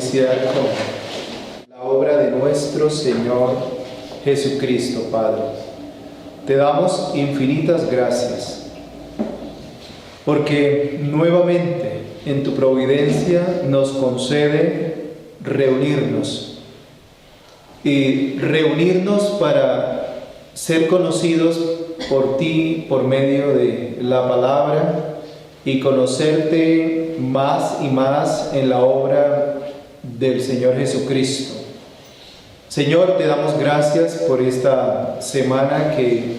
iniciar con la obra de nuestro Señor Jesucristo, Padre. Te damos infinitas gracias, porque nuevamente en tu providencia nos concede reunirnos para ser conocidos por ti por medio de la palabra y conocerte más y más en la obra del Señor Jesucristo. Señor, te damos gracias por esta semana que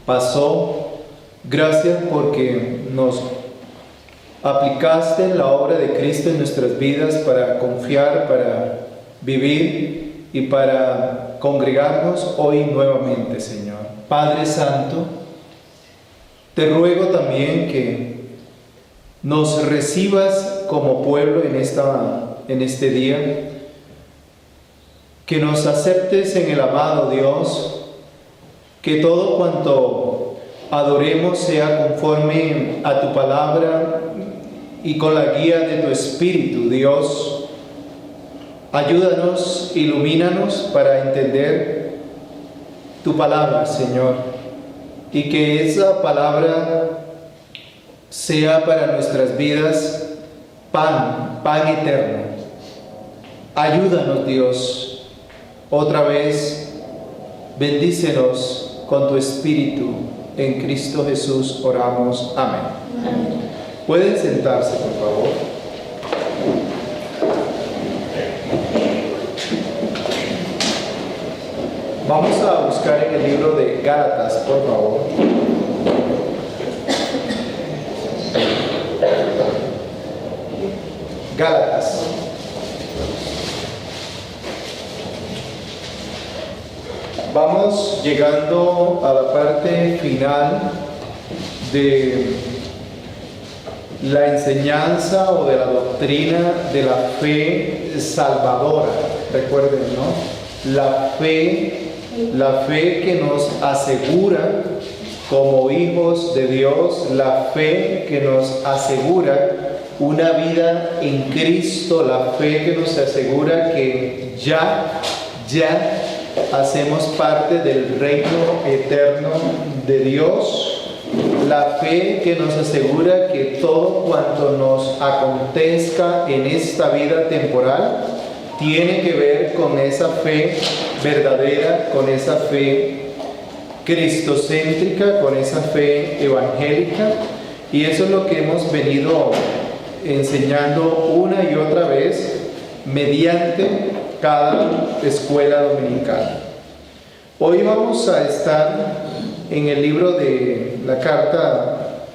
pasó. Gracias porque nos aplicaste la obra de Cristo en nuestras vidas para confiar, para vivir y para congregarnos hoy nuevamente, Señor. Padre Santo, te ruego también que nos recibas como pueblo en este día, que nos aceptes en el amado Dios, que todo cuanto adoremos sea conforme a tu palabra y con la guía de tu Espíritu, Dios. Ayúdanos, ilumínanos para entender tu palabra, Señor, y que esa palabra sea para nuestras vidas pan eterno. Ayúdanos, Dios, otra vez, bendícenos con tu Espíritu. En Cristo Jesús oramos. Amén. Amén. Pueden sentarse, por favor. Vamos a buscar en el libro de Gálatas, por favor. Gálatas. Vamos llegando a la parte final de la enseñanza o de la doctrina de la fe salvadora. Recuerden, ¿no? La fe que nos asegura como hijos de Dios, la fe que nos asegura una vida en Cristo, la fe que nos asegura que ya hacemos parte del reino eterno de Dios, la fe que nos asegura que todo cuanto nos acontezca en esta vida temporal tiene que ver con esa fe verdadera, con esa fe cristocéntrica, con esa fe evangélica. Y eso es lo que hemos venido enseñando una y otra vez mediante cada escuela dominical. Hoy vamos a estar en el libro de la carta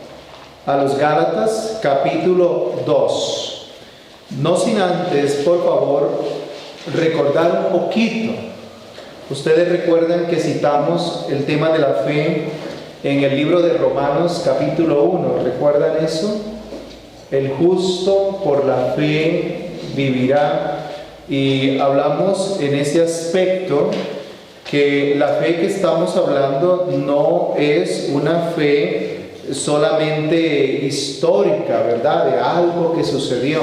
a los Gálatas, capítulo 2. No sin antes, por favor, recordar un poquito. Ustedes recuerdan que citamos el tema de la fe en el libro de Romanos, capítulo 1. ¿Recuerdan eso? El justo por la fe vivirá. Y hablamos en ese aspecto que la fe que estamos hablando no es una fe solamente histórica, ¿verdad? De algo que sucedió.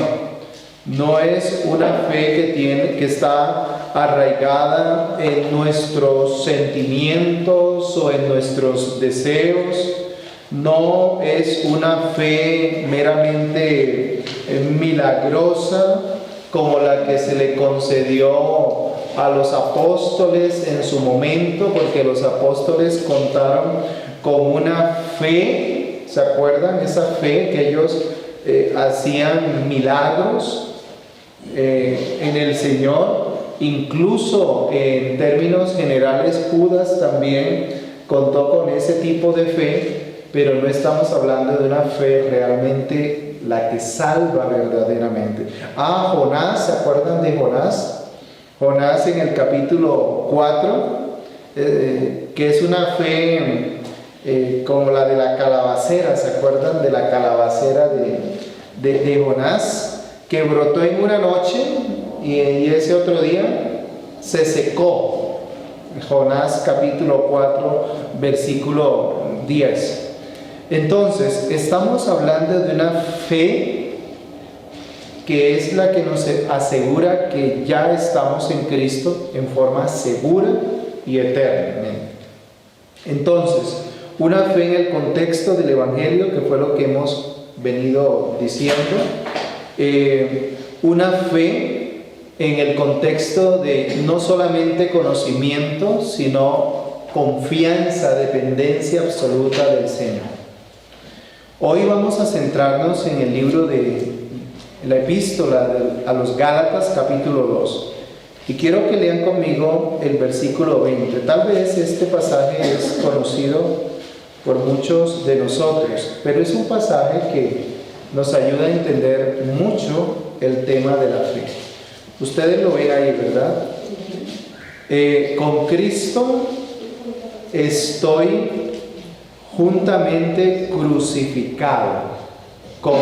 No es una fe que está arraigada en nuestros sentimientos o en nuestros deseos. No es una fe meramente milagrosa como la que se le concedió a los apóstoles en su momento, porque los apóstoles contaron con una fe, ¿se acuerdan? Esa fe que ellos hacían milagros en el Señor. Incluso en términos generales, Judas también contó con ese tipo de fe, pero no estamos hablando de una fe realmente la que salva verdaderamente. Jonás, ¿se acuerdan de Jonás? Jonás en el capítulo 4, que es una fe como la de la calabacera. ¿Se acuerdan de la calabacera de Jonás? Que brotó en una noche y ese otro día se secó. Jonás capítulo 4, versículo 10. Entonces, estamos hablando de una fe que es la que nos asegura que ya estamos en Cristo en forma segura y eterna. Entonces, una fe en el contexto del Evangelio, que fue lo que hemos venido diciendo, una fe en el contexto de no solamente conocimiento, sino confianza, dependencia absoluta del Señor. Hoy vamos a centrarnos en el libro de la epístola a los Gálatas, capítulo 2. Y quiero que lean conmigo el versículo 20. Tal vez este pasaje es conocido por muchos de nosotros, pero es un pasaje que nos ayuda a entender mucho el tema de la fe. Ustedes lo ven ahí, ¿verdad? Con Cristo estoy juntamente crucificado. Con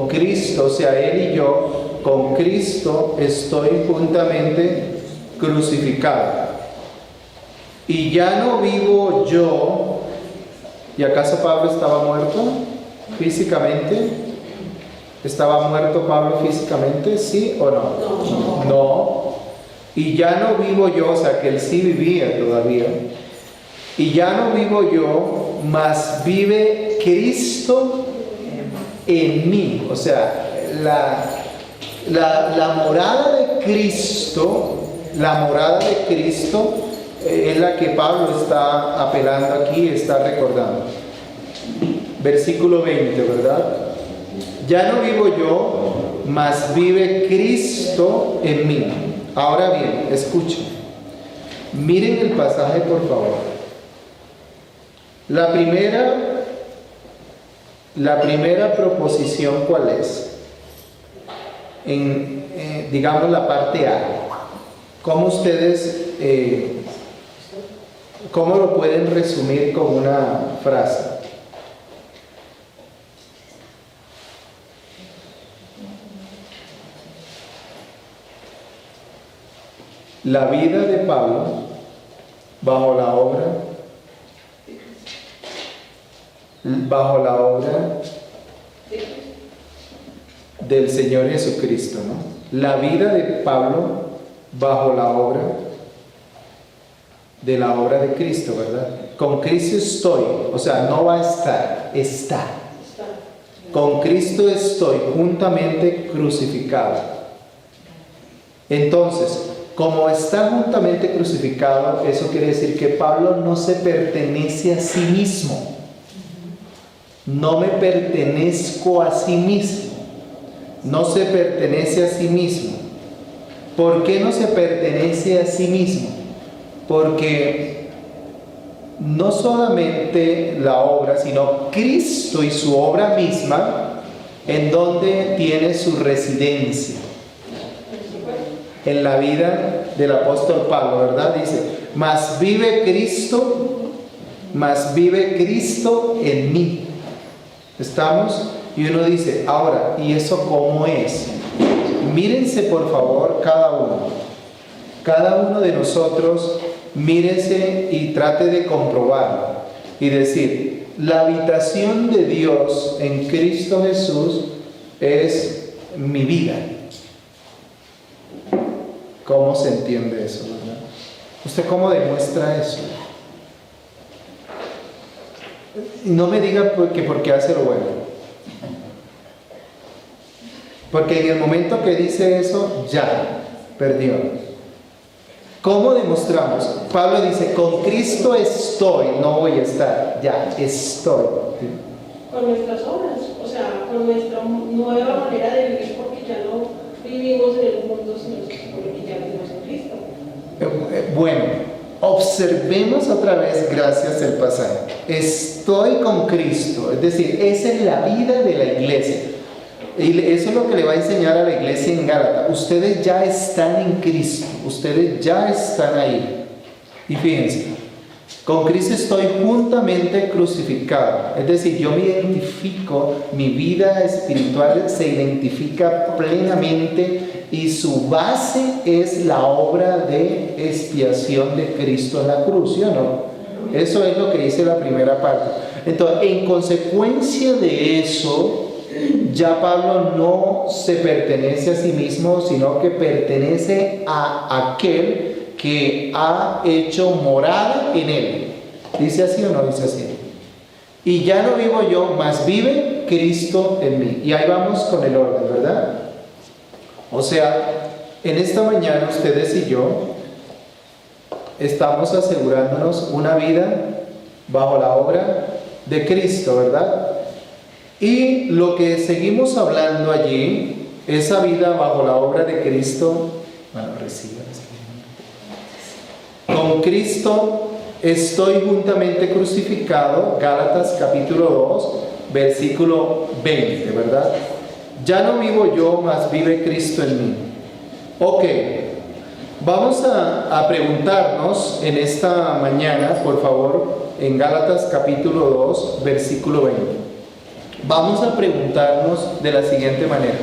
Cristo, o sea, Él y yo, con Cristo estoy juntamente crucificado. Y ya no vivo yo. ¿Y acaso Pablo estaba muerto físicamente? ¿Estaba muerto Pablo físicamente? ¿Sí o no? No. Y ya no vivo yo, o sea que él sí vivía todavía. Y ya no vivo yo, mas vive Cristo en mí. O sea, la morada de Cristo, es la que Pablo está apelando aquí, está recordando. Versículo 20, ¿verdad? Ya no vivo yo, mas vive Cristo en mí. Ahora bien, escuchen. Miren el pasaje, por favor. La primera proposición, ¿cuál es? Digamos la parte A. ¿Cómo ustedes, cómo lo pueden resumir con una frase? La vida de Pablo bajo la obra del Señor Jesucristo, ¿no? La vida de Pablo bajo la obra de Cristo, ¿verdad? Con Cristo estoy, o sea, no va a estar, está. Con Cristo estoy juntamente crucificado. Entonces, como está juntamente crucificado, eso quiere decir que Pablo no se pertenece a sí mismo. No me pertenezco a sí mismo. No se pertenece a sí mismo. ¿Por qué no se pertenece a sí mismo? Porque no solamente la obra, sino Cristo y su obra misma, en donde tiene su residencia. En la vida del apóstol Pablo, ¿verdad? Dice, mas vive Cristo en mí. ¿Estamos? Y uno dice, ahora, ¿y eso cómo es? Mírense por favor cada uno de nosotros, mírense y trate de comprobarlo y decir, la habitación de Dios en Cristo Jesús es mi vida. ¿Cómo se entiende eso, verdad? ¿Usted cómo demuestra eso? No me diga porque hace lo bueno. Porque en el momento que dice eso, ya perdió. ¿Cómo demostramos? Pablo dice, con Cristo estoy, no voy a estar, ya estoy. Con nuestras obras, o sea, con nuestra nueva manera de vivir, porque ya no vivimos en el mundo, sino porque ya vivimos en Cristo. Bueno, observemos otra vez, gracias al pasaje. Estoy con Cristo, es decir, esa es la vida de la iglesia. Y eso es lo que le va a enseñar a la iglesia en Gálatas. Ustedes ya están en Cristo, ustedes ya están ahí. Y fíjense, con Cristo estoy juntamente crucificado. Es decir, yo me identifico, mi vida espiritual se identifica plenamente y su base es la obra de expiación de Cristo en la cruz, ¿sí o no? Eso es lo que dice la primera parte. Entonces, en consecuencia de eso, ya Pablo no se pertenece a sí mismo, sino que pertenece a aquel que ha hecho morada en él. ¿Dice así o no dice así? Y ya no vivo yo, mas vive Cristo en mí. Y ahí vamos con el orden, ¿verdad? O sea, en esta mañana ustedes y yo estamos asegurándonos una vida bajo la obra de Cristo, ¿verdad? Y lo que seguimos hablando allí, esa vida bajo la obra de Cristo, bueno, reciban. Con Cristo estoy juntamente crucificado, Gálatas capítulo 2, versículo 20, ¿verdad? Ya no vivo yo, mas vive Cristo en mí. Ok, vamos a preguntarnos en esta mañana, por favor, en Gálatas capítulo 2, versículo 20. Vamos a preguntarnos de la siguiente manera: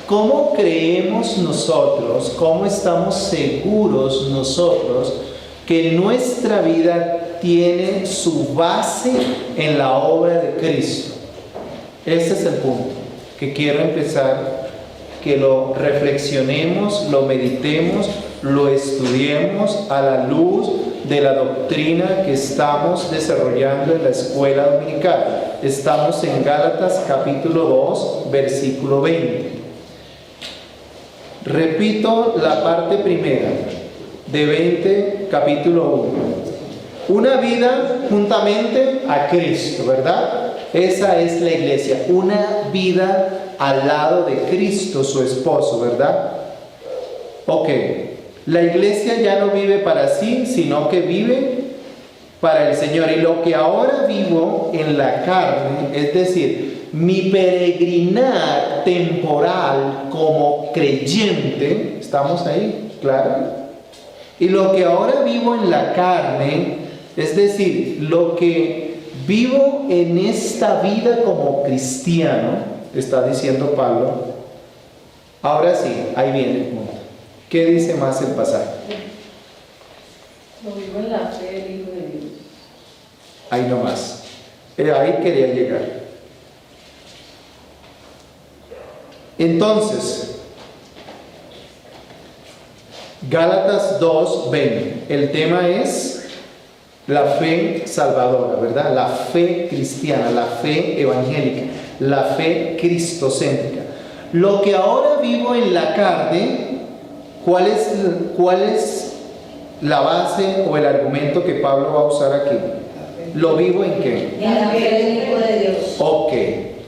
¿cómo creemos nosotros, cómo estamos seguros nosotros que nuestra vida tiene su base en la obra de Cristo? Ese es el punto que quiero empezar, que lo reflexionemos, lo meditemos, lo estudiemos a la luz de la doctrina que estamos desarrollando en la escuela dominical. Estamos en Gálatas capítulo 2, versículo 20. Repito la parte primera de 20, capítulo 1. Una vida juntamente a Cristo, ¿verdad? Esa es la iglesia, una vida al lado de Cristo, su esposo, ¿verdad? Ok, la iglesia ya no vive para sí, sino que vive para el Señor. Y lo que ahora vivo en la carne, es decir, mi peregrinar temporal como creyente, ¿estamos ahí? ¿Claro? Y lo que ahora vivo en la carne, es decir, lo que vivo en esta vida como cristiano, está diciendo Pablo. Ahora sí, ahí viene el punto. ¿Qué dice más el pasaje? Lo vivo en la fe del Hijo de Dios. Ahí nomás. Ahí quería llegar. Entonces, Gálatas 2:20. El tema es la fe salvadora, ¿verdad? La fe cristiana, la fe evangélica, la fe cristocéntrica. Lo que ahora vivo en la carne, ¿cuál es la base o el argumento que Pablo va a usar aquí? ¿Lo vivo en qué? En la fe del Hijo de Dios. Ok,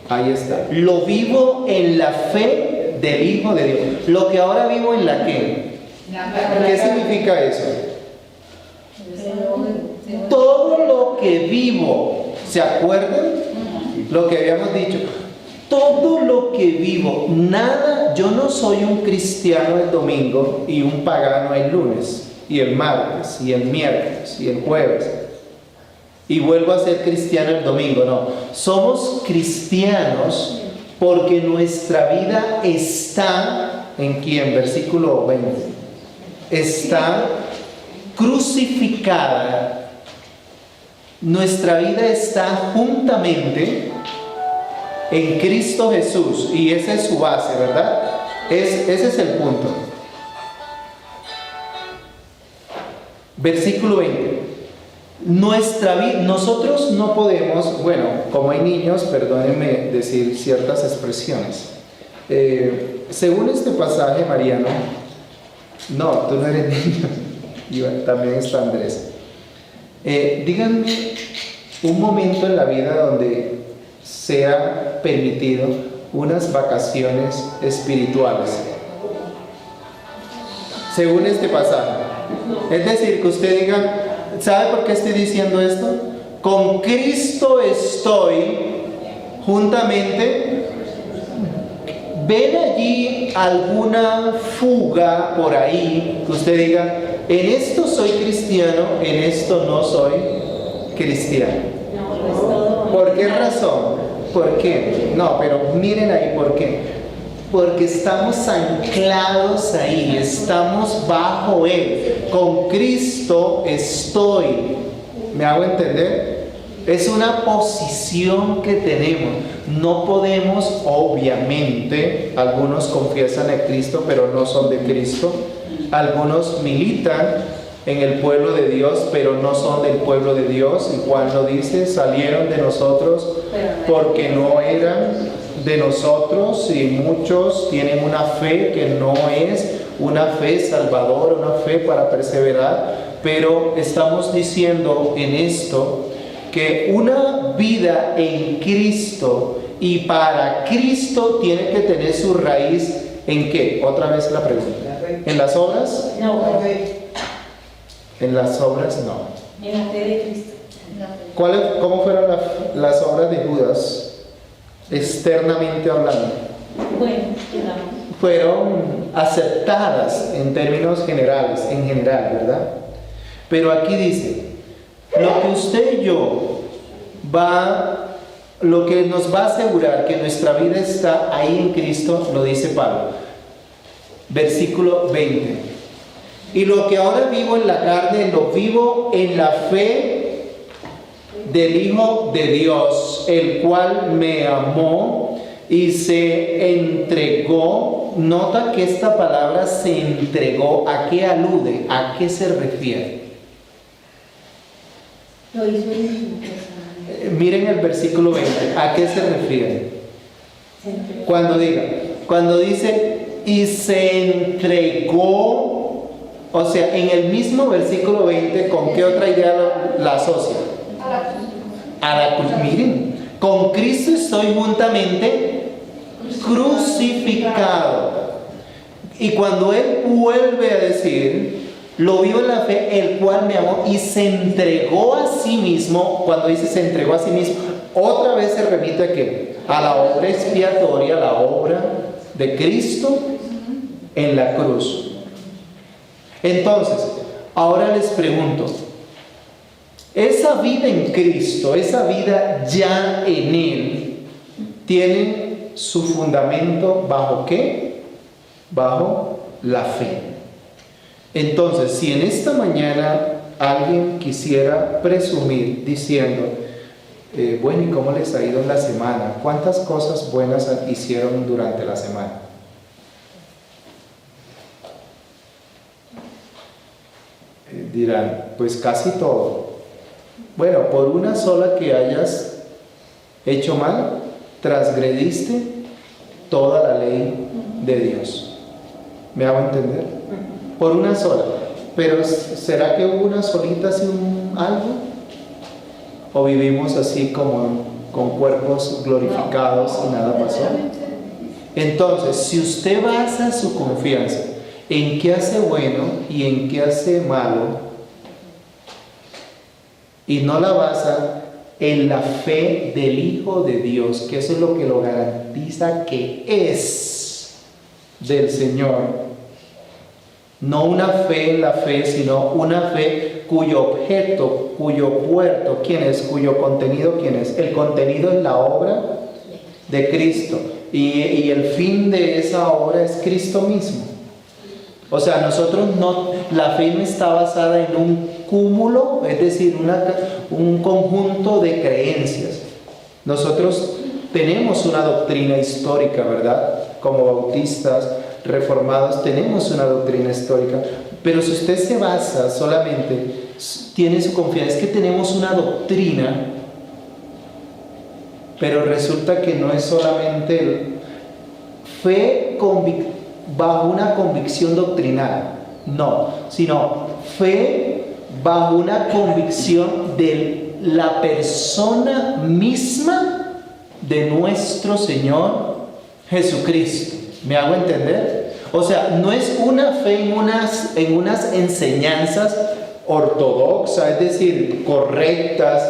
ahí está. Lo vivo en la fe del Hijo de Dios. Lo que ahora vivo en la qué. ¿Qué significa eso? Todo lo que vivo, ¿se acuerdan? Lo que habíamos dicho. Todo lo que vivo, nada, yo no soy un cristiano el domingo y un pagano el lunes, y el martes, y el miércoles, y el jueves, y vuelvo a ser cristiano el domingo. No, somos cristianos porque nuestra vida está, ¿en quién? Versículo 20. Está crucificada. Nuestra vida está juntamente en Cristo Jesús, y esa es su base, ¿verdad? Ese es el punto. Versículo 20. Nuestra vida, nosotros no podemos, bueno, como hay niños, perdónenme decir ciertas expresiones. Según este pasaje, Mariano, no, tú no eres niño, y también está Andrés. Díganme un momento en la vida donde sea permitido unas vacaciones espirituales, según este pasaje. Es decir, que usted diga, ¿sabe por qué estoy diciendo esto? Con Cristo estoy juntamente. ¿Ven allí alguna fuga por ahí que usted diga, en esto soy cristiano, en esto no soy cristiano? ¿Por qué razón? ¿Por qué? No, pero miren ahí por qué. Porque estamos anclados ahí, estamos bajo Él. Con Cristo estoy. ¿Me hago entender? Es una posición que tenemos. No podemos, obviamente, algunos confiesan a Cristo, pero no son de Cristo. Algunos militan en el pueblo de Dios, pero no son del pueblo de Dios. Y Juan lo dice, salieron de nosotros porque no eran de nosotros, y muchos tienen una fe que no es una fe salvadora, una fe para perseverar. Pero estamos diciendo en esto que una vida en Cristo y para Cristo tiene que tener su raíz ¿en qué? Otra vez la pregunta. ¿En las obras? No, En las obras no. en la fe de Cristo. ¿Cómo fueron las obras de Judas, externamente hablando? Bueno, quedamos. Fueron aceptadas en términos generales, en general, ¿verdad? Pero aquí dice, lo que usted y yo lo que nos va a asegurar que nuestra vida está ahí en Cristo, lo dice Pablo. Versículo 20. Y lo que ahora vivo en la carne, lo vivo en la fe del Hijo de Dios, el cual me amó y se entregó. Nota que esta palabra se entregó, ¿a qué alude? ¿A qué se refiere? Lo hizo el mismo. Miren el versículo 20, ¿a qué se refiere? Cuando dice y se entregó, o sea, en el mismo versículo 20, ¿con qué otra idea la asocia? A la cruz. Miren, con Cristo estoy juntamente crucificado. Y cuando Él vuelve a decir, lo vivo en la fe, el cual me amó y se entregó a sí mismo. Cuando dice se entregó a sí mismo, otra vez se remite a ¿qué? A la obra expiatoria, a la obra de Cristo en la cruz. Entonces, ahora les pregunto, esa vida en Cristo, esa vida ya en Él, tiene su fundamento ¿bajo qué? Bajo la fe. Entonces, si en esta mañana alguien quisiera presumir diciendo, bueno, ¿y cómo les ha ido en la semana? ¿Cuántas cosas buenas hicieron durante la semana? Dirán, pues casi todo. Bueno, por una sola que hayas hecho mal, transgrediste toda la ley de Dios. ¿Me hago entender? Por una sola. Pero ¿será que hubo una solita sin algo? ¿O vivimos así como con cuerpos glorificados y nada pasó? Entonces, si usted basa su confianza en qué hace bueno y en qué hace malo, y no la basa en la fe del Hijo de Dios, que eso es lo que lo garantiza que es del Señor. No una fe en la fe, sino una fe cuyo objeto, cuyo puerto, ¿quién es? Cuyo contenido, ¿quién es? El contenido es la obra de Cristo. Y el fin de esa obra es Cristo mismo. O sea, nosotros no, la fe no está basada en un cúmulo, es decir, un conjunto de creencias. Nosotros tenemos una doctrina histórica, ¿verdad? Como bautistas, reformados, tenemos una doctrina histórica. Pero si usted se basa solamente, tiene su confianza, es que tenemos una doctrina, pero resulta que no es solamente fe bajo una convicción doctrinal, no, sino fe bajo una convicción de la persona misma de nuestro Señor Jesucristo. ¿Me hago entender? O sea, no es una fe en unas enseñanzas ortodoxas, es decir, correctas,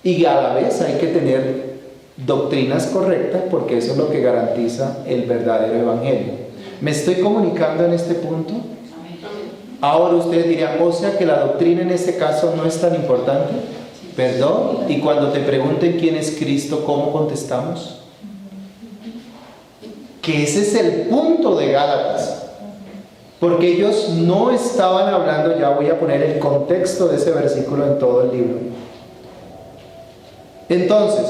y a la vez hay que tener doctrinas correctas porque eso es lo que garantiza el verdadero evangelio. ¿Me estoy comunicando en este punto? Ahora ustedes dirían, o sea que la doctrina en este caso no es tan importante. ¿Perdón? Y cuando te pregunten quién es Cristo, ¿cómo contestamos? Que ese es el punto de Gálatas. Porque ellos no estaban hablando, ya voy a poner el contexto de ese versículo en todo el libro. Entonces,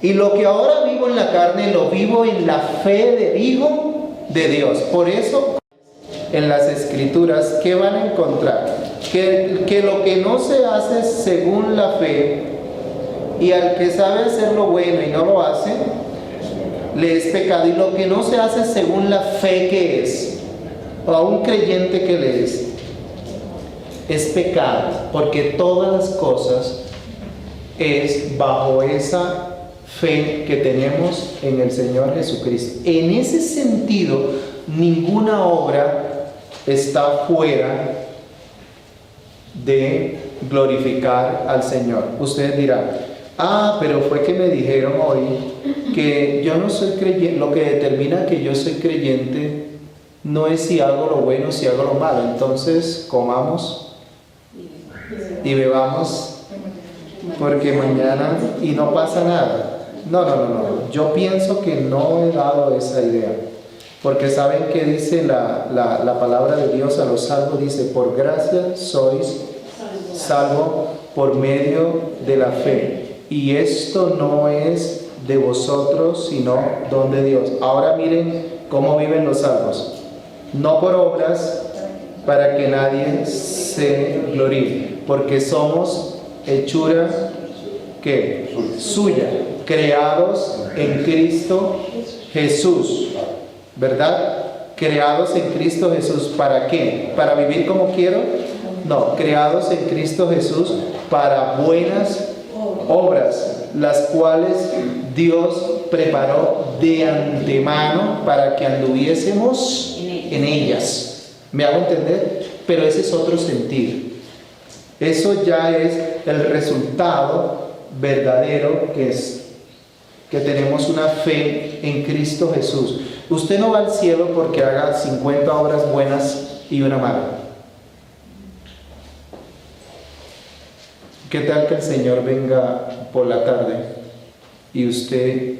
y lo que ahora vivo en la carne, lo vivo en la fe del Hijo de Dios. Por eso, en las Escrituras, ¿qué van a encontrar? Que lo que no se hace según la fe, y al que sabe hacer lo bueno y no lo hace, le es pecado. Y lo que no se hace según la fe que es, o a un creyente que le es pecado, porque todas las cosas es bajo esa fe que tenemos en el Señor Jesucristo. En ese sentido, ninguna obra está fuera de glorificar al Señor. Ustedes dirán, pero fue que me dijeron hoy que yo no soy creyente. Lo que determina que yo soy creyente no es si hago lo bueno o si hago lo malo. Entonces comamos y bebamos porque mañana y no pasa nada. No. Yo pienso que no he dado esa idea. Porque ¿saben qué dice la palabra de Dios a los salvos? Dice, por gracia sois salvos por medio de la fe. Y esto no es de vosotros, sino don de Dios. Ahora miren cómo viven los salvos. No por obras, para que nadie se gloríe. Porque somos hechura, ¿qué? Suya, creados en Cristo Jesús. ¿Verdad? Creados en Cristo Jesús. ¿Para qué? ¿Para vivir como quiero? No, creados en Cristo Jesús para buenas obras, las cuales Dios preparó de antemano para que anduviésemos en ellas. ¿Me hago entender? Pero ese es otro sentir. Eso ya es el resultado verdadero que tenemos una fe en Cristo Jesús. Usted no va al cielo porque haga 50 obras buenas y una mala. ¿Qué tal que el Señor venga por la tarde y usted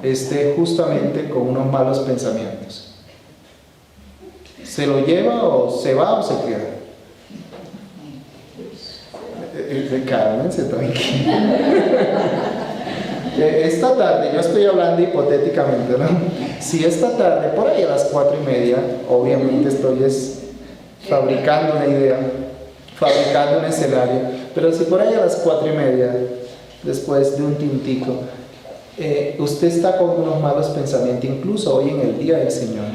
esté justamente con unos malos pensamientos? ¿Se lo lleva o se va o se queda? Cálmense, tranquilo. Esta tarde, yo estoy hablando hipotéticamente, ¿no? Si esta tarde, por ahí a las 4:30, obviamente estoy fabricando una idea, fabricando un escenario, pero si por ahí a las 4:30, después de un tintico, usted está con unos malos pensamientos, incluso hoy en el día del Señor,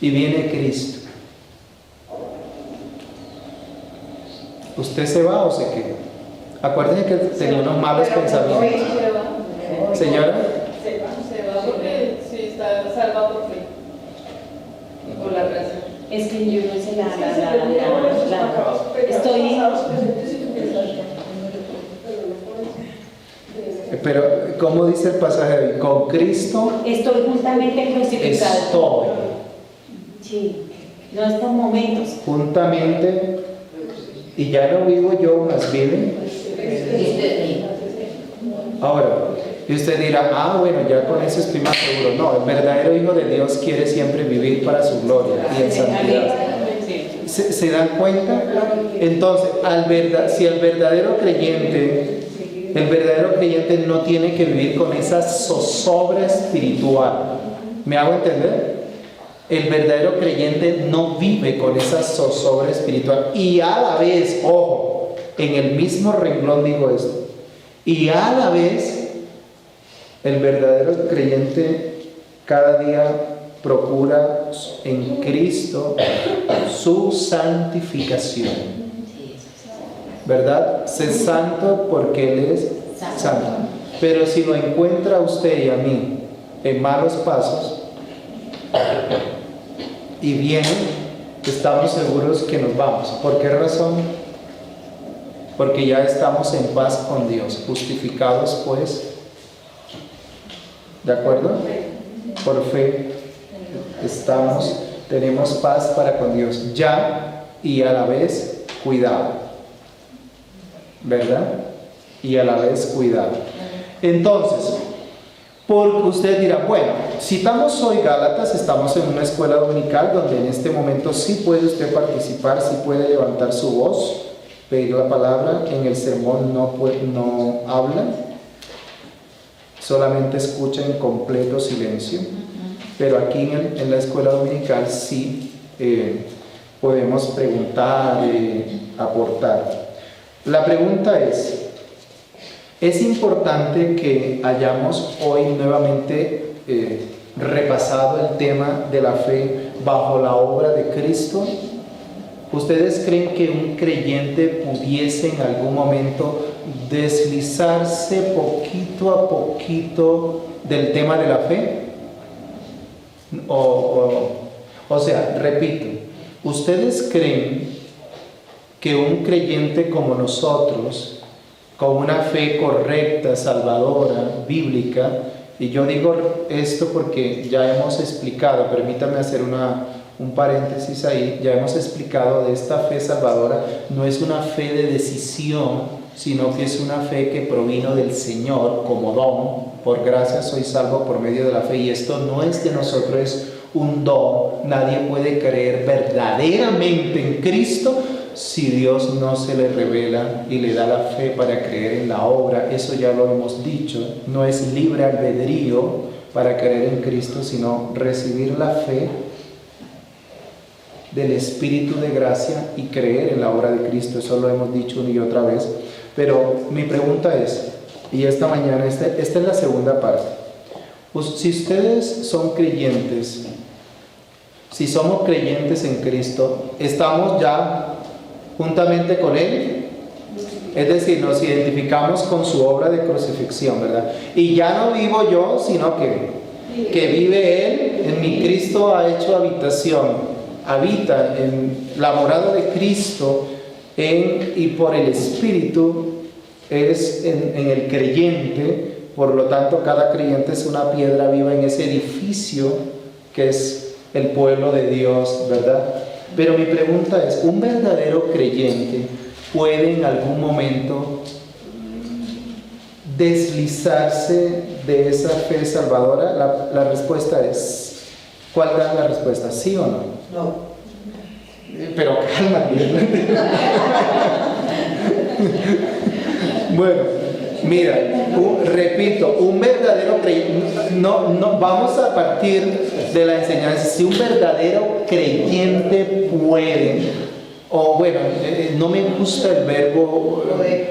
y viene Cristo, ¿usted se va o se queda? Acuérdense que tenía unos malos pensamientos. Señora, Se va porque si está salva por fe y por la gracia. Es que yo no sé estoy... Pero, ¿cómo dice el pasaje de hoy? Con Cristo estoy juntamente crucificado. estoy. Sí, no estos momentos. Juntamente, y ya no vivo yo, mas vive. Ahora, y usted dirá, bueno, ya con eso estoy más seguro. No, el verdadero Hijo de Dios quiere siempre vivir para su gloria y en santidad. ¿Se dan cuenta? Entonces, si el verdadero creyente no tiene que vivir con esa zozobra espiritual. ¿Me hago entender? El verdadero creyente no vive con esa zozobra espiritual. Y a la vez, ojo, en el mismo renglón digo esto, y a la vez el verdadero creyente cada día procura en Cristo su santificación, ¿verdad? Sé santo porque Él es santo. Pero si lo encuentra a usted y a mí en malos pasos y viene, estamos seguros que nos vamos. ¿Por qué razón? Porque ya estamos en paz con Dios, justificados pues, ¿de acuerdo? Por fe tenemos paz para con Dios, ya, y a la vez cuidado, ¿verdad? Y a la vez cuidado. Entonces, porque usted dirá, bueno, citamos hoy Gálatas, estamos en una escuela dominical donde en este momento sí puede usted participar, sí puede levantar su voz pedir la palabra, en el sermón no hablan, solamente escucha en completo silencio, pero aquí en la escuela dominical sí podemos preguntar, aportar. La pregunta es importante que hayamos hoy nuevamente repasado el tema de la fe bajo la obra de Cristo. ¿Ustedes creen que un creyente pudiese en algún momento deslizarse poquito a poquito del tema de la fe? O sea, repito, ¿ustedes creen que un creyente como nosotros, con una fe correcta, salvadora, bíblica, y yo digo esto porque ya hemos explicado, permítanme hacer un paréntesis ahí, ya hemos explicado de esta fe salvadora, no es una fe de decisión, sino que es una fe que provino del Señor como don. Por gracia soy salvo por medio de la fe, y esto no es de nosotros, es un don. Nadie puede creer verdaderamente en Cristo si Dios no se le revela y le da la fe para creer en la obra. Eso ya lo hemos dicho, no es libre albedrío para creer en Cristo, sino recibir la fe del Espíritu de gracia y creer en la obra de Cristo. Eso lo hemos dicho una y otra vez. Pero mi pregunta es, y esta mañana, esta es la segunda parte, pues, si ustedes son creyentes, si somos creyentes en Cristo, ¿estamos ya juntamente con Él? Es decir, nos identificamos con su obra de crucifixión, ¿verdad? Y ya no vivo yo, sino que vive Él. En mi Cristo ha hecho habitación. Habita en la morada de Cristo y por el Espíritu es en el creyente. Por lo tanto, cada creyente es una piedra viva en ese edificio que es el pueblo de Dios, ¿verdad? Pero mi pregunta es, ¿un verdadero creyente puede en algún momento deslizarse de esa fe salvadora? La respuesta es, ¿cuál da la respuesta? ¿Sí o no? No. Pero cálmate. Bueno, mira, repito, un verdadero creyente, no, vamos a partir de la enseñanza. Si un verdadero creyente puede, o bueno, no me gusta el verbo,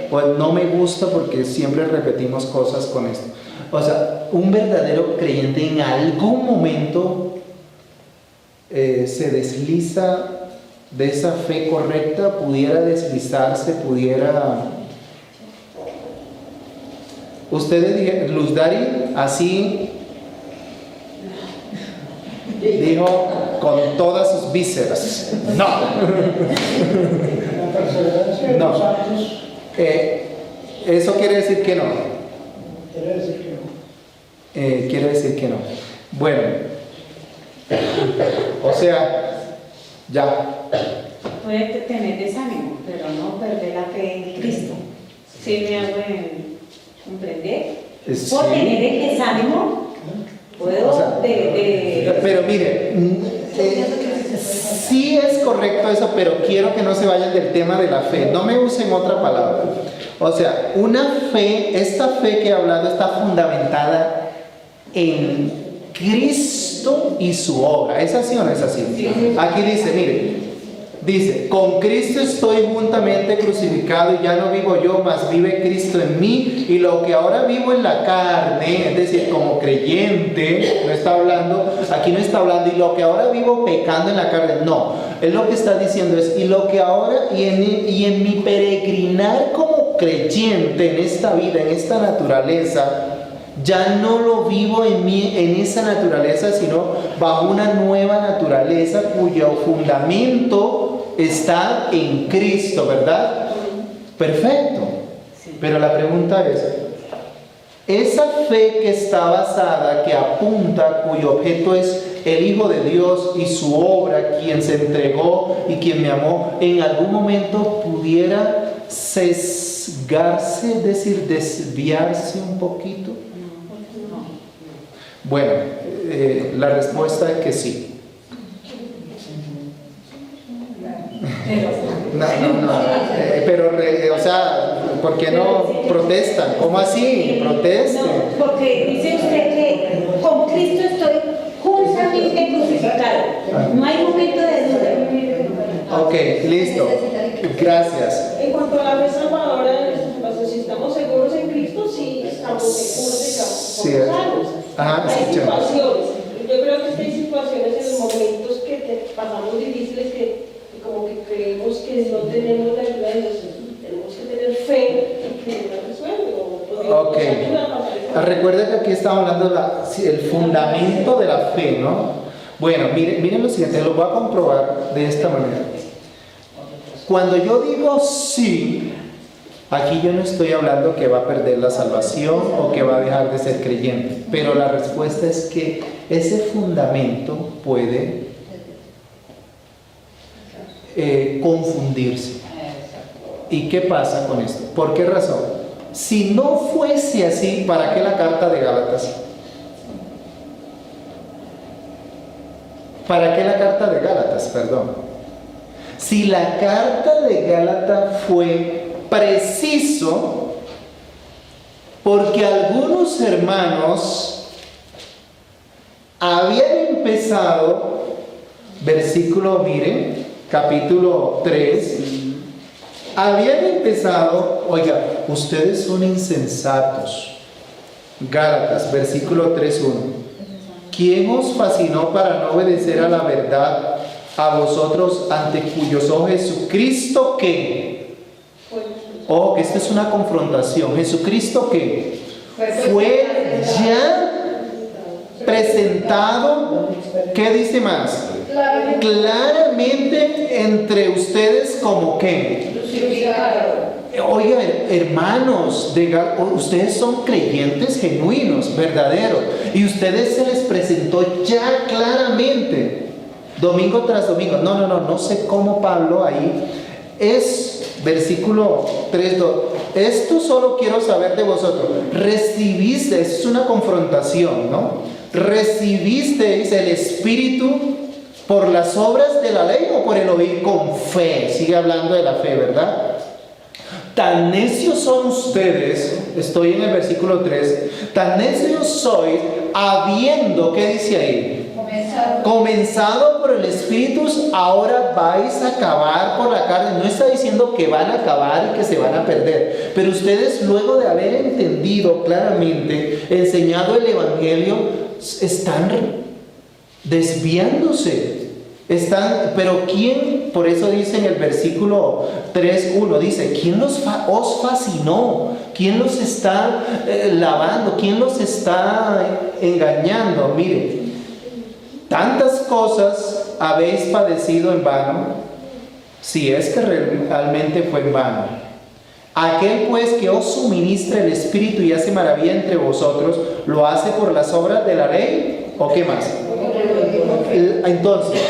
pues no me gusta porque siempre repetimos cosas con esto. O sea, un verdadero creyente en algún momento se desliza de esa fe correcta, pudiera deslizarse, pudiera... Ustedes, Luz Dari, así dijo con todas sus vísceras. No. No. Eso quiere decir que no. Quiere decir que no. Bueno. O sea, ya. Puede tener desánimo, pero no perder la fe en Cristo. ¿Sí me hago comprender? Sí. Por tener el desánimo, puedo... O sea, pero mire, sí es correcto eso, pero quiero que no se vayan del tema de la fe. No me usen otra palabra. O sea, una fe, esta fe que he hablado está fundamentada en Cristo y su obra. ¿Es así o no es así? Sí. Aquí dice, mire, dice, con Cristo estoy juntamente crucificado y ya no vivo yo, mas vive Cristo en mí, y lo que ahora vivo en la carne, es decir, como creyente, no está hablando, aquí no está hablando, y lo que ahora vivo pecando en la carne, no, él lo que está diciendo es, y lo que ahora, y en mi peregrinar como creyente en esta vida, en esta naturaleza, ya no lo vivo en esa naturaleza, sino bajo una nueva naturaleza cuyo fundamento está en Cristo, ¿verdad? Perfecto. Pero la pregunta es, esa fe que está basada, que apunta, cuyo objeto es el Hijo de Dios y su obra, quien se entregó y quien me amó, en algún momento pudiera sesgarse, es decir, desviarse un poquito. Bueno, la respuesta es que sí. No. pero, o sea, ¿por qué no protestan? ¿Cómo así? Protesten. No, porque dice usted que con Cristo estoy juntamente crucificado. No hay momento de duda. Ok, listo. Gracias. En cuanto a la fe salvadora de nuestras situaciones, si estamos seguros en Cristo, sí estamos seguros de que Sí, somos salvos. ajá, Hay escuchamos. situaciones. Yo creo que hay situaciones en los momentos que pasamos difíciles que como que creemos que no tenemos la ayuda de Dios. Tenemos que tener fe en que Dios resuelve. O Dios Ok. nos ayuda a pasar esa- Recuerda que aquí estamos hablando del fundamento de la fe, ¿no? Bueno, miren lo siguiente, lo voy a comprobar de esta manera. Cuando yo digo sí, aquí yo no estoy hablando que va a perder la salvación o que va a dejar de ser creyente, pero la respuesta es que ese fundamento puede confundirse. ¿Y qué pasa con esto? ¿Por qué razón? Si no fuese así, ¿para qué la carta de Gálatas? ¿Para qué la carta de Gálatas? Perdón. Si la carta de Gálatas fue preciso, porque algunos hermanos habían empezado, versículo, miren, capítulo 3, habían empezado, oiga, ustedes son insensatos. Gálatas, versículo 3:1. ¿Quién os fascinó para no obedecer a la verdad a vosotros ante cuyos ojos Jesucristo que? Ojo, que esta es una confrontación. Jesucristo que fue ya presentado, ¿qué dice más? Claramente entre ustedes como que. Oiga, hermanos, ustedes son creyentes genuinos, verdaderos, y ustedes se les presentó ya claramente, domingo tras domingo. No sé cómo Pablo ahí es, versículo 3:2. Esto solo quiero saber de vosotros. Recibiste, es una confrontación, ¿no? Recibisteis el Espíritu por las obras de la ley o por el oír con fe. Sigue hablando de la fe, ¿verdad? Tan necios son ustedes, estoy en el versículo 3, tan necios sois, habiendo, ¿qué dice ahí? Comenzado por el Espíritu, ahora vais a acabar por la carne. No está diciendo que van a acabar y que se van a perder, pero ustedes, luego de haber entendido claramente, enseñado el Evangelio, están desviándose. Pero ¿quién? Por eso dice en el versículo 3:1, dice, ¿quién os fascinó? ¿Quién los está lavando? ¿Quién los está engañando? Mire, tantas cosas habéis padecido en vano, si es que realmente fue en vano. Aquel pues que os suministra el Espíritu y hace maravilla entre vosotros, ¿lo hace por las obras de la ley? ¿O qué más? Entonces,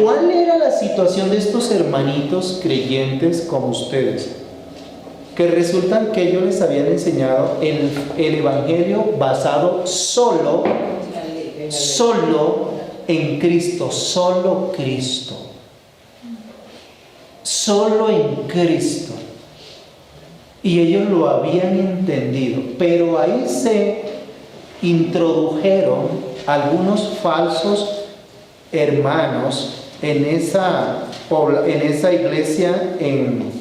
¿cuál era la situación de estos hermanitos creyentes como ustedes? Que resultan que ellos les habían enseñado el Evangelio basado solo en Cristo, solo Cristo. Solo en Cristo. Y ellos lo habían entendido, pero ahí se introdujeron algunos falsos hermanos en esa iglesia en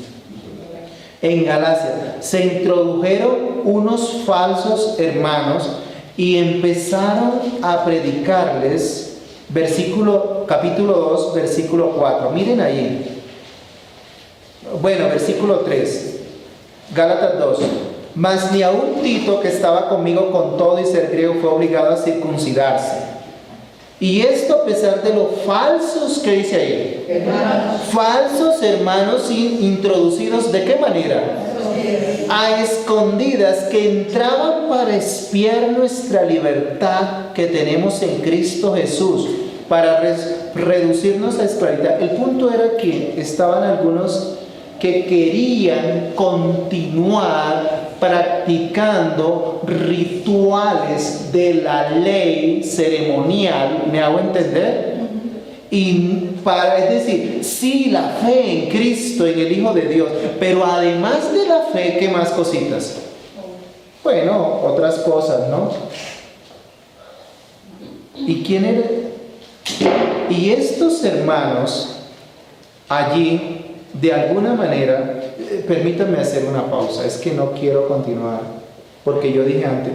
Galacia. Se introdujeron unos falsos hermanos y empezaron a predicarles, capítulo 2, versículo 4. Miren ahí. Bueno, versículo 3. Gálatas 2. Mas ni aun Tito, que estaba conmigo con todo y ser griego, fue obligado a circuncidarse. Y esto a pesar de los falsos, ¿qué dice ahí? Hermanos. Falsos hermanos introducidos, ¿de qué manera? A escondidas, que entraban para espiar nuestra libertad que tenemos en Cristo Jesús, para reducirnos a esclavitud. El punto era que estaban algunos que querían continuar practicando rituales de la ley ceremonial, ¿me hago entender? Es decir, sí, la fe en Cristo, en el Hijo de Dios, pero además de la fe, ¿qué más cositas? Bueno, otras cosas, ¿no? ¿Y quién era? Y estos hermanos allí, de alguna manera, permítanme hacer una pausa, es que no quiero continuar, porque yo dije antes,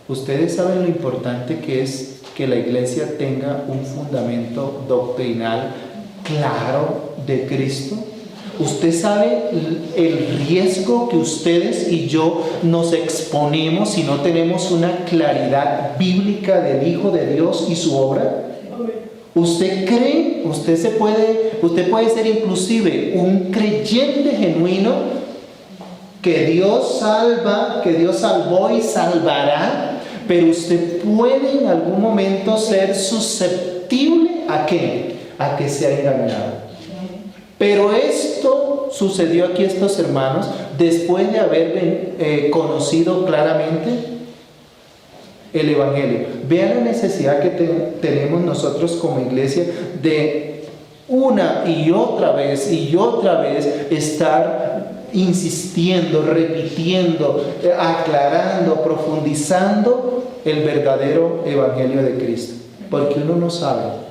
ustedes saben lo importante que es que la iglesia tenga un fundamento doctrinal claro de Cristo. Usted sabe el riesgo que ustedes y yo nos exponemos si no tenemos una claridad bíblica del Hijo de Dios y su obra. ¿Usted cree? Usted puede ser inclusive un creyente genuino que Dios salva, que Dios salvó y salvará, pero usted puede en algún momento ser susceptible ¿a qué? A que sea engañado. Pero esto sucedió aquí a estos hermanos después de haber conocido claramente el Evangelio. Vean la necesidad que tenemos nosotros como iglesia de una y otra vez estar insistiendo, repitiendo, aclarando, profundizando el verdadero Evangelio de Cristo, porque uno no sabe.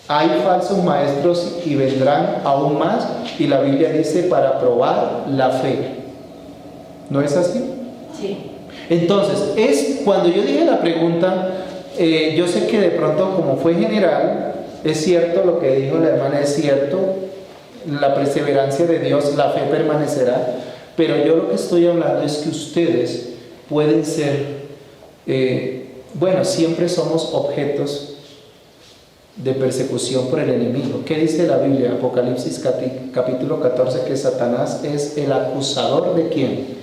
Hay falsos maestros y vendrán aún más, y la Biblia dice para probar la fe. ¿No es así? Sí. Entonces, cuando yo dije la pregunta, yo sé que de pronto, como fue general, es cierto lo que dijo la hermana, es cierto, la perseverancia de Dios, la fe permanecerá, pero yo lo que estoy hablando es que ustedes pueden ser, siempre somos objetos de persecución por el enemigo. ¿Qué dice la Biblia? Apocalipsis capítulo 14, que Satanás es el acusador ¿de quién?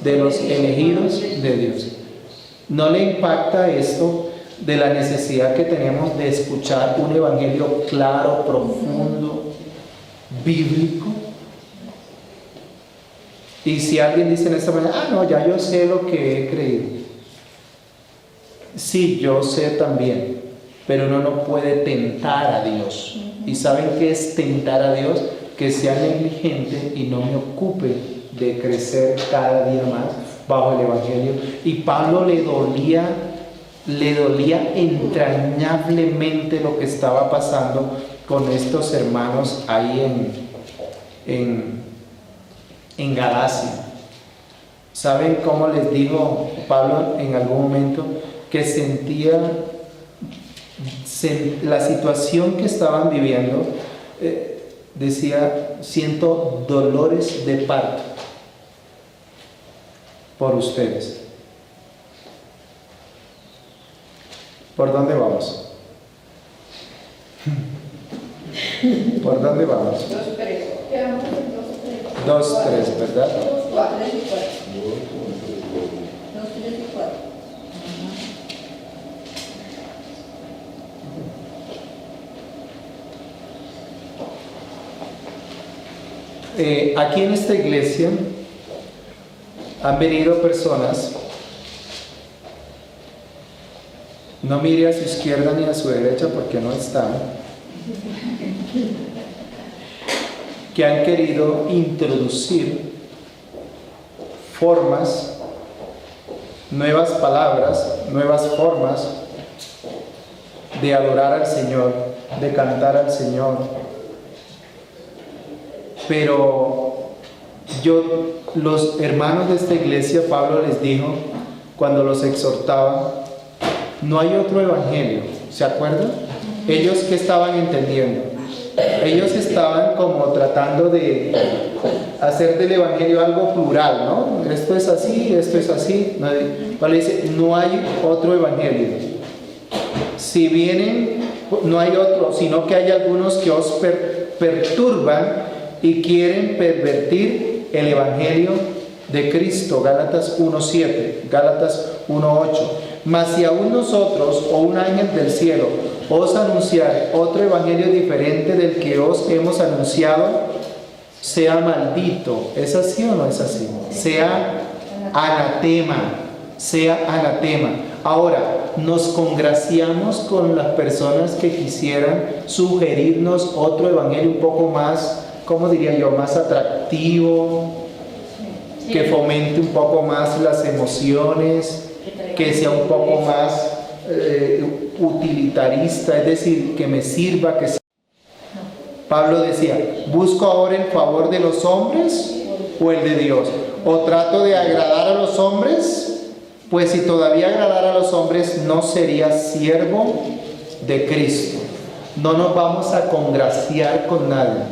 De los elegidos de Dios. ¿No le impacta esto de la necesidad que tenemos de escuchar un evangelio claro, profundo, bíblico? Y si alguien dice en esta mañana, no, ya yo sé lo que he creído. Sí, yo sé también, pero uno no puede tentar a Dios. ¿Y saben qué es tentar a Dios? Que sea negligente y no me ocupe de crecer cada día más bajo el evangelio. Y Pablo le dolía entrañablemente lo que estaba pasando con estos hermanos ahí en Galacia. ¿Saben cómo les dijo Pablo en algún momento? Que sentía la situación que estaban viviendo, decía, siento dolores de parto por ustedes. ¿Por dónde vamos? ¿Por dónde vamos? 2-3. Quedamos en 2-3. 2-3, ¿verdad? 2-3 y 4. 2-3 y 4. Aquí en esta iglesia han venido personas, no mire a su izquierda ni a su derecha porque no están, que han querido introducir formas, nuevas palabras, nuevas formas de adorar al Señor, de cantar al Señor. Pero los hermanos de esta iglesia, Pablo les dijo cuando los exhortaba, no hay otro evangelio, ¿se acuerdan? Ellos, ¿qué estaban entendiendo? Ellos estaban como tratando de hacer del evangelio algo plural, ¿no? Esto es así, esto es así. Pablo dice, no hay otro evangelio. Si vienen, no hay otro, sino que hay algunos que os perturban y quieren pervertir el evangelio de Cristo. Gálatas 1:7, Gálatas 1:8. Mas si aún nosotros o un ángel del cielo os anunciar otro evangelio diferente del que os hemos anunciado, sea maldito. ¿Es así o no es así? Sea anatema, sea anatema. Ahora, nos congraciamos con las personas que quisieran sugerirnos otro evangelio un poco más, ¿cómo diría yo?, más atractivo, que fomente un poco más las emociones, que sea un poco más utilitarista, es decir, que me sirva, que sea. Pablo decía, ¿busco ahora el favor de los hombres o el de Dios? ¿O trato de agradar a los hombres? Pues si todavía agradara a los hombres, no sería siervo de Cristo. No nos vamos a congraciar con nadie.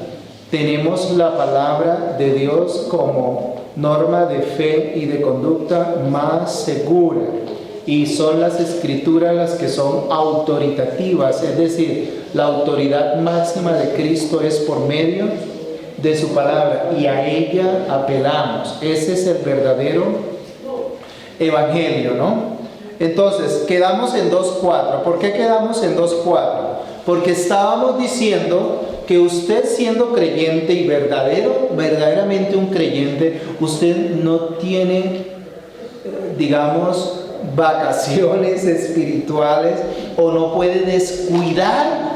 Tenemos la palabra de Dios como norma de fe y de conducta más segura. Y son las escrituras las que son autoritativas, es decir, la autoridad máxima de Cristo es por medio de su palabra y a ella apelamos. Ese es el verdadero evangelio, ¿no? Entonces, quedamos en 2.4. ¿Por qué quedamos en 2.4? Porque estábamos diciendo que usted, siendo creyente y verdaderamente un creyente, usted no tiene, digamos, vacaciones espirituales, o no puede descuidar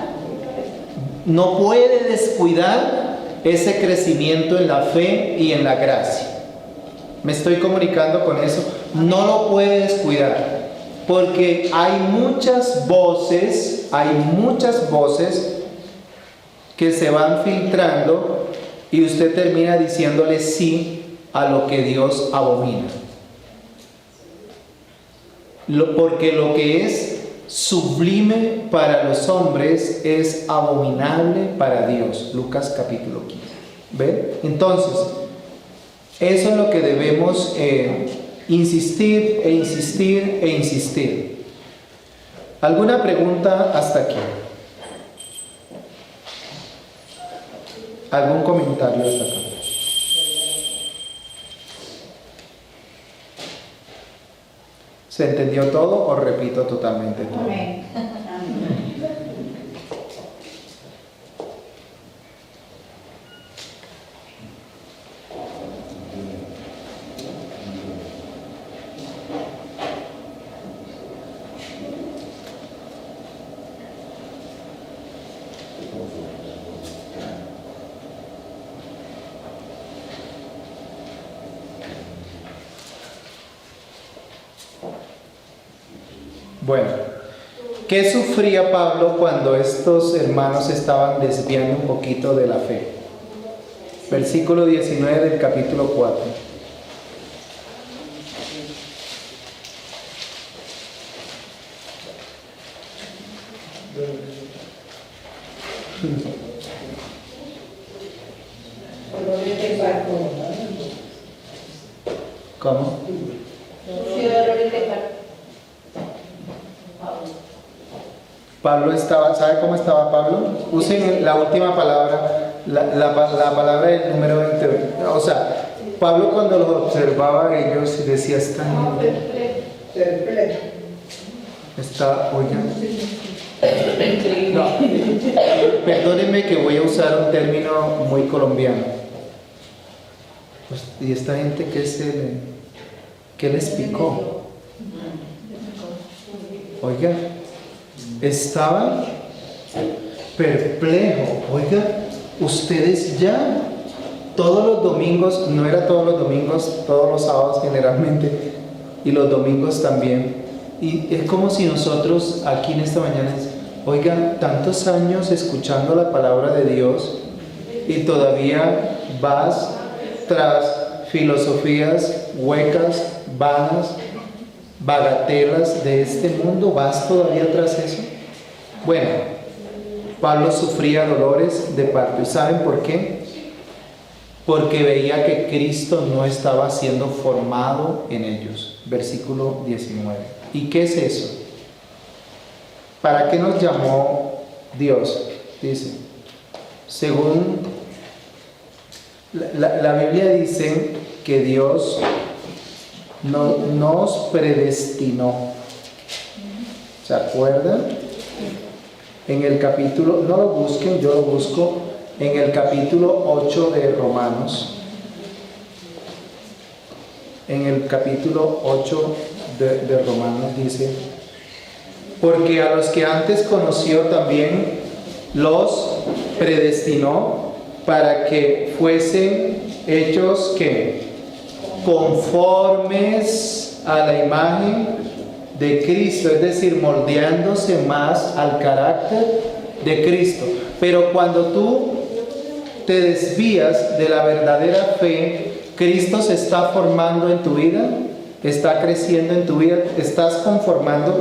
ese crecimiento en la fe y en la gracia. ¿Me estoy comunicando con eso? No lo puede descuidar, porque hay muchas voces que se van filtrando y usted termina diciéndole sí a lo que Dios abomina. Porque lo que es sublime para los hombres es abominable para Dios. Lucas capítulo 15. ¿Ven? Entonces, eso es lo que debemos insistir e insistir e insistir. ¿Alguna pregunta hasta aquí? ¿Algún comentario hasta acá? ¿Se entendió todo o repito totalmente todo? Amén. Bueno, ¿qué sufría Pablo cuando estos hermanos estaban desviando un poquito de la fe? Versículo 19 del capítulo 4. ¿Cómo? Pablo estaba, ¿sabe cómo estaba Pablo? Usen la última palabra, la palabra del número 20. O sea, Pablo cuando los observaba a ellos decía, está, oigan, no, perdónenme que voy a usar un término muy colombiano. Pues, ¿y esta gente qué les picó? Oiga, estaba perplejo. Oiga, ustedes ya todos los domingos, no era todos los domingos, todos los sábados generalmente, y los domingos también, y es como si nosotros aquí en esta mañana, oiga, tantos años escuchando la palabra de Dios y todavía vas tras filosofías huecas, vanas, bagatelas de este mundo, ¿vas todavía tras eso? Bueno, Pablo sufría dolores de parto. ¿Y saben por qué? Porque veía que Cristo no estaba siendo formado en ellos. Versículo 19. ¿Y qué es eso? ¿Para qué nos llamó Dios? Dice, según la Biblia dice que Dios nos predestinó. ¿Se acuerdan? En el capítulo, no lo busquen, yo lo busco, en el capítulo 8 de Romanos. En el capítulo 8 de Romanos dice, porque a los que antes conoció también los predestinó para que fuesen hechos que conformes a la imagen de Cristo, es decir, moldeándose más al carácter de Cristo. Pero cuando tú te desvías de la verdadera fe, Cristo se está formando en tu vida, está creciendo en tu vida, estás conformando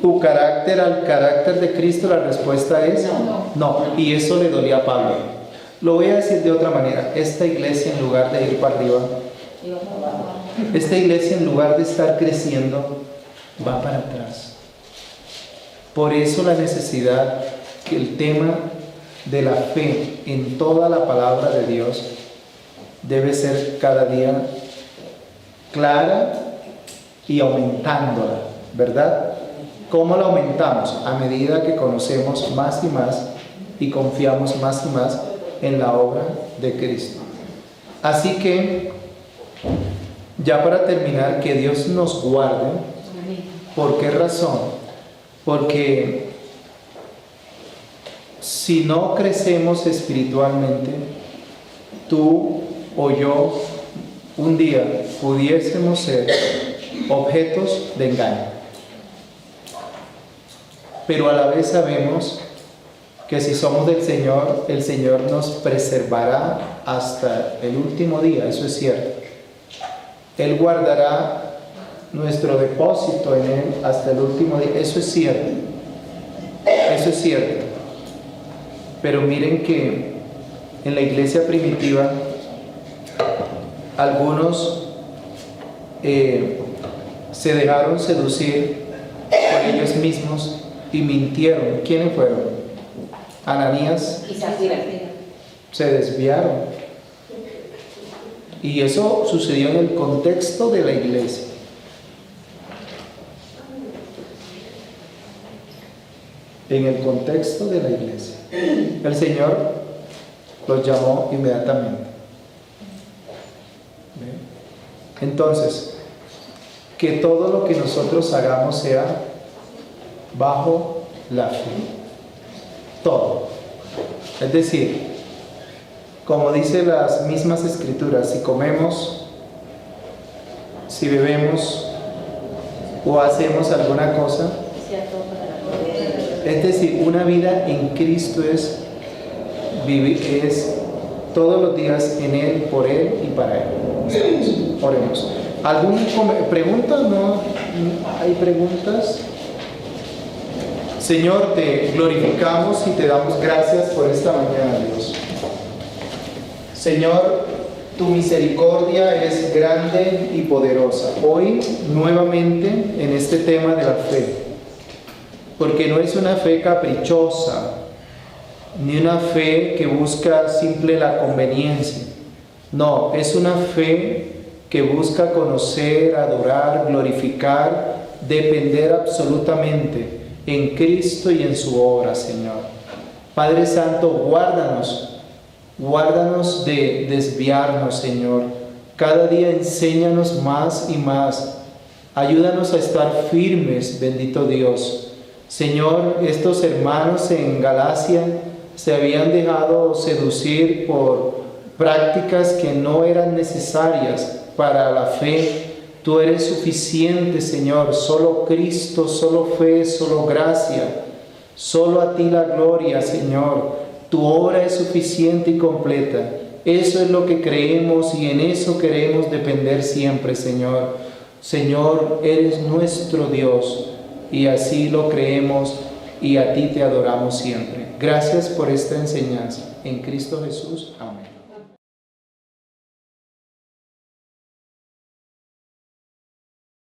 tu carácter al carácter de Cristo. La respuesta es no. Y eso le dolía a Pablo. Lo voy a decir de otra manera. Esta iglesia, en lugar de ir para arriba, esta iglesia, en lugar de estar creciendo, va para atrás. Por eso la necesidad que el tema de la fe en toda la palabra de Dios debe ser cada día clara y aumentándola, ¿verdad? ¿Cómo la aumentamos? A medida que conocemos más y más y confiamos más y más en la obra de Cristo. Así que, ya para terminar, que Dios nos guarde. ¿Por qué razón? Porque si no crecemos espiritualmente, tú o yo un día pudiésemos ser objetos de engaño. Pero a la vez sabemos que si somos del Señor, el Señor nos preservará hasta el último día, eso es cierto. Él guardará nuestro depósito en Él hasta el último día, eso es cierto. Eso es cierto. Pero miren que en la iglesia primitiva, algunos se dejaron seducir por ellos mismos y mintieron. ¿Quiénes fueron? Ananías Y Zafira. se desviaron. Y eso sucedió en el contexto de la iglesia. En el contexto de la iglesia. El Señor los llamó inmediatamente. ¿Ven? Entonces, que todo lo que nosotros hagamos sea bajo la fe. Todo. Es decir, como dice las mismas escrituras, si comemos, si bebemos o hacemos alguna cosa, es decir, una vida en Cristo es vivir, es todos los días en Él, por Él y para Él. Oremos. ¿Alguna pregunta? ¿No hay preguntas? Señor, te glorificamos y te damos gracias por esta mañana, Dios. Señor, tu misericordia es grande y poderosa. Hoy, nuevamente, en este tema de la fe. Porque no es una fe caprichosa, ni una fe que busca simple la conveniencia. No, es una fe que busca conocer, adorar, glorificar, depender absolutamente en Cristo y en su obra, Señor. Padre Santo, guárdanos de desviarnos, Señor. Cada día enséñanos más y más. Ayúdanos a estar firmes, bendito Dios. Señor, estos hermanos en Galacia se habían dejado seducir por prácticas que no eran necesarias para la fe. Tú eres suficiente, Señor. Solo Cristo, solo fe, solo gracia. Solo a ti la gloria, Señor. Tu obra es suficiente y completa. Eso es lo que creemos y en eso queremos depender siempre, Señor. Señor, eres nuestro Dios y así lo creemos y a ti te adoramos siempre. Gracias por esta enseñanza. En Cristo Jesús. Amén.